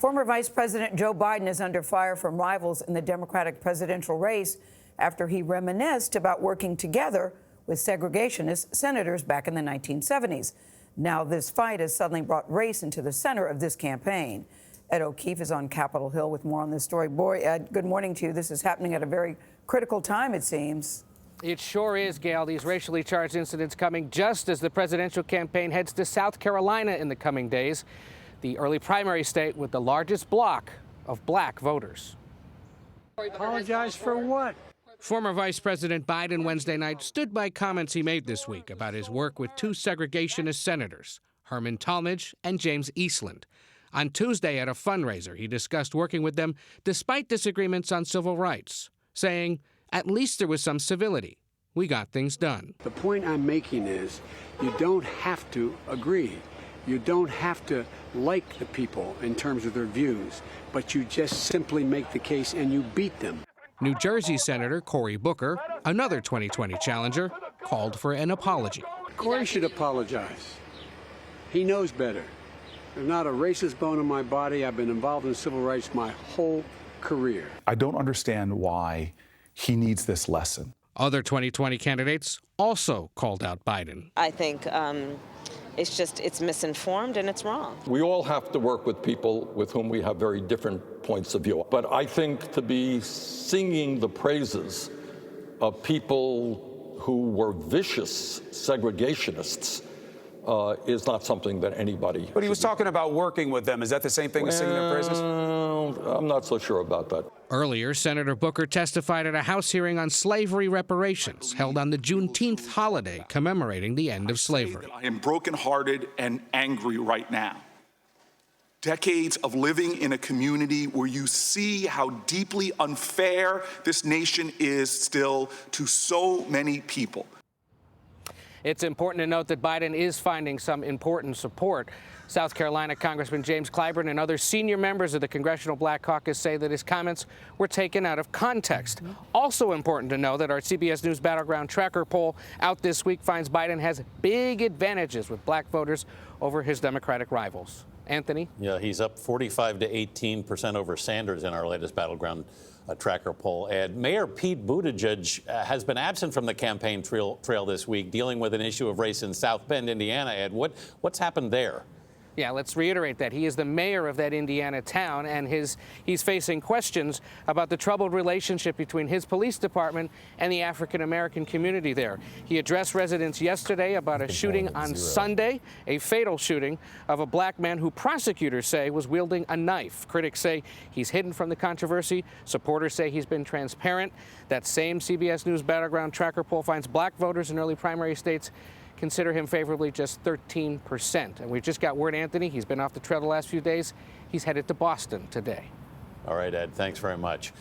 Former Vice President Joe Biden is under fire from rivals in the Democratic presidential race after he reminisced about working together with segregationist senators back in the 1970s. Now this fight has suddenly brought race into the center of this campaign. Ed O'Keefe is on Capitol Hill with more on this story. Boy, Ed, good morning to you. This is happening at a very critical time, it seems. It sure is, Gayle. These racially charged incidents coming just as the presidential campaign heads to South Carolina in the coming days, the early primary state with the largest block of black voters. Apologize for what? Former Vice President Biden Wednesday night stood by comments he made this week about his work with two segregationist senators, Herman Talmadge and James Eastland. On Tuesday at a fundraiser, he discussed working with them despite disagreements on civil rights, saying, "At least there was some civility. We got things done." The point I'm making is you don't have to agree. You don't have to like the people in terms of their views, but you just simply make the case and you beat them. New Jersey Senator Cory Booker, another 2020 challenger, called for an apology. Cory should apologize. He knows better. There's not a racist bone in my body. I've been involved in civil rights my whole career. I don't understand why he needs this lesson. Other 2020 candidates also called out Biden. I think it's misinformed and it's wrong. We all have to work with people with whom we have very different points of view. But I think to be singing the praises of people who were vicious segregationists is not something that anybody... But he was talking about working with them. Is that the same thing as singing their praises? I'm not so sure about that. Earlier, Senator Booker testified at a House hearing on slavery reparations held on the Juneteenth holiday commemorating the end of slavery. I am brokenhearted and angry right now. Decades of living in a community where you see how deeply unfair this nation is still to so many people. It's important to note that Biden is finding some important support. South Carolina Congressman James Clyburn and other senior members of the Congressional Black Caucus say that his comments were taken out of context. Also important to know that our CBS News Battleground Tracker poll out this week finds Biden has big advantages with black voters over his Democratic rivals. Anthony? Yeah, he's up 45 to 18% over Sanders in our latest Battleground Tracker poll. Ed, Mayor Pete Buttigieg has been absent from the campaign trail this week, dealing with an issue of race in South Bend, Indiana. Ed, what's happened there? Yeah, let's reiterate that. He is the mayor of that Indiana town, and he's facing questions about the troubled relationship between his police department and the African-American community there. He addressed residents yesterday about a shooting on Sunday, a fatal shooting of a black man who prosecutors say was wielding a knife. Critics say he's hidden from the controversy. Supporters say he's been transparent. That same CBS News Battleground Tracker poll finds black voters in early primary states consider him favorably just 13%. And we've just got word, Anthony, he's been off the trail the last few days. He's headed to Boston today. All right, Ed, thanks very much.